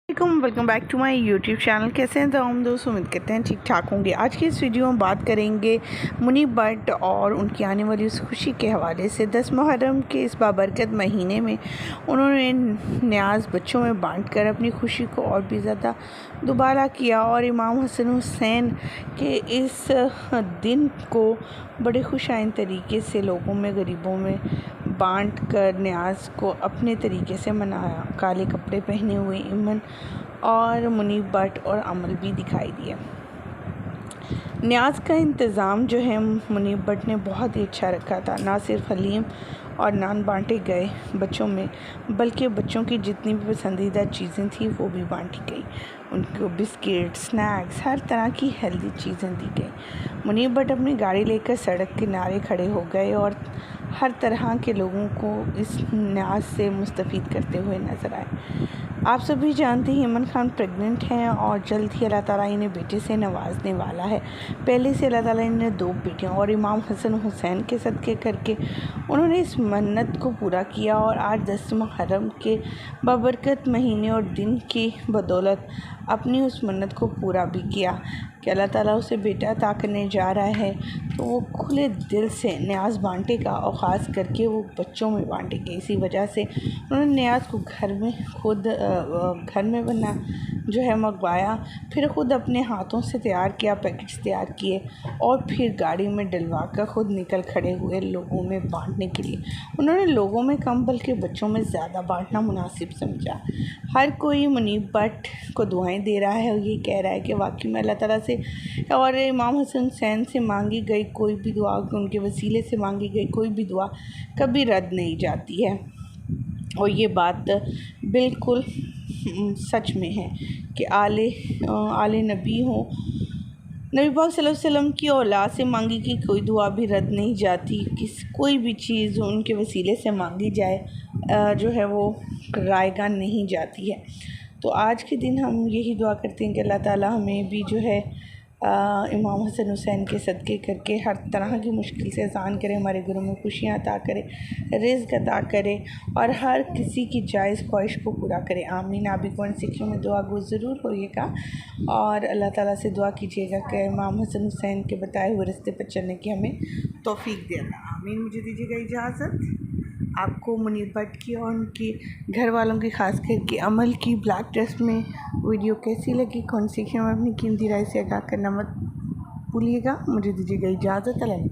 Welcome back to my YouTube channel. کیسے ہیں تمام دوست؟ امید کرتے ہیں ٹھیک ٹھاک ہوں گے. آج کی اس ویڈیو میں بات کریں گے منیب بٹ اور ان کی آنے والی اس خوشی کے حوالے سے. 10 محرم کے اس بابرکت مہینے میں انہوں نے نیاز بچوں میں بانٹ کر اپنی خوشی کو اور بھی زیادہ دوبالا کیا اور امام حسن حسین کے اس دن کو بڑے خوش آئند طریقے سے لوگوں میں، غریبوں میں بانٹ کر نیاز کو اپنے طریقے سے منایا. کالے کپڑے پہنے ہوئے ایمن اور منیب بٹ اور عمل بھی دکھائی دیا. نیاز کا انتظام جو ہے منیب بٹ نے بہت ہی اچھا رکھا تھا. نہ صرف حلیم اور نان بانٹے گئے بچوں میں، بلکہ بچوں کی جتنی بھی پسندیدہ چیزیں تھیں وہ بھی بانٹی گئی. ان کو بسکٹ، سنیکس، ہر طرح کی ہیلدی چیزیں دی گئی. منیب بٹ اپنی گاڑی لے کر سڑک کنارے کھڑے ہو گئے اور ہر طرح کے لوگوں کو اس نیاز سے مستفید کرتے ہوئے نظر آئے. آپ سبھی جانتے ہیں ایمن خان پریگننٹ ہیں اور جلد ہی اللہ تعالیٰ انہیں بیٹے سے نوازنے والا ہے. پہلے سے اللہ تعالیٰ نے 2 بیٹیاں اور امام حسن حسین کے صدقے کر کے انہوں نے اس منت کو پورا کیا اور آج 10 محرم کے بابرکت مہینے اور دن کی بدولت اپنی اس منت کو پورا بھی کیا کہ اللہ تعالیٰ اسے بیٹا عطا کرنے جا رہا ہے. تو وہ کھلے دل سے نیاز بانٹے گا اور خاص کر کے وہ بچوں میں بانٹے گا. اسی وجہ سے انہوں نے نیاز کو گھر میں بنا جو ہے منگوایا، پھر خود اپنے ہاتھوں سے تیار کیا، پیکٹس تیار کیے اور پھر گاڑی میں ڈلوا کر خود نکل کھڑے ہوئے لوگوں میں بانٹنے کے لیے. انہوں نے لوگوں میں کم بلکہ بچوں میں زیادہ بانٹنا مناسب سمجھا. ہر کوئی منیب بٹ کو دعائیں دے رہا ہے اور یہ کہہ رہا ہے کہ واقعی میں اللہ تعالیٰ سے اور امام حسن حسین سے مانگی گئی کوئی بھی دعا، ان کے وسیلے سے مانگی گئی کوئی بھی دعا کبھی رد نہیں جاتی ہے. اور یہ بات بالکل سچ میں ہے کہ آل نبی ہوں، نبی پاک صلی اللہ علیہ وسلم کی اولاد سے مانگی کی کوئی دعا بھی رد نہیں جاتی. کوئی بھی چیز ان کے وسیلے سے مانگی جائے جو ہے وہ رائے گاہ نہیں جاتی ہے. تو آج کے دن ہم یہی دعا کرتے ہیں کہ اللہ تعالیٰ ہمیں بھی جو ہے امام حسن حسین کے صدقے کر کے ہر طرح کی مشکل سے آسان کرے، ہمارے گھروں میں خوشیاں عطا کرے، رزق عطا کرے اور ہر کسی کی جائز خواہش کو پورا کرے. آمین. آپ بھی کمنٹ سیکشن میں دعا گو ضرور ہوئیے گا اور اللہ تعالیٰ سے دعا کیجیے گا کہ امام حسن حسین کے بتائے ہوئے راستے پر چلنے کی ہمیں توفیق دے اللہ. آمین. مجھے دیجیے گا اجازت. آپ کو منیب بٹ کی اور ان کی گھر والوں کی خاص کر کے عمل کی بلیک ڈریس میں ویڈیو کیسی لگی کمنٹ سیکشن میں اپنی قیمتی رائے سے آگاہ کرنا مت بھولیے گا. مجھے دیجیے گا اجازت. اللہ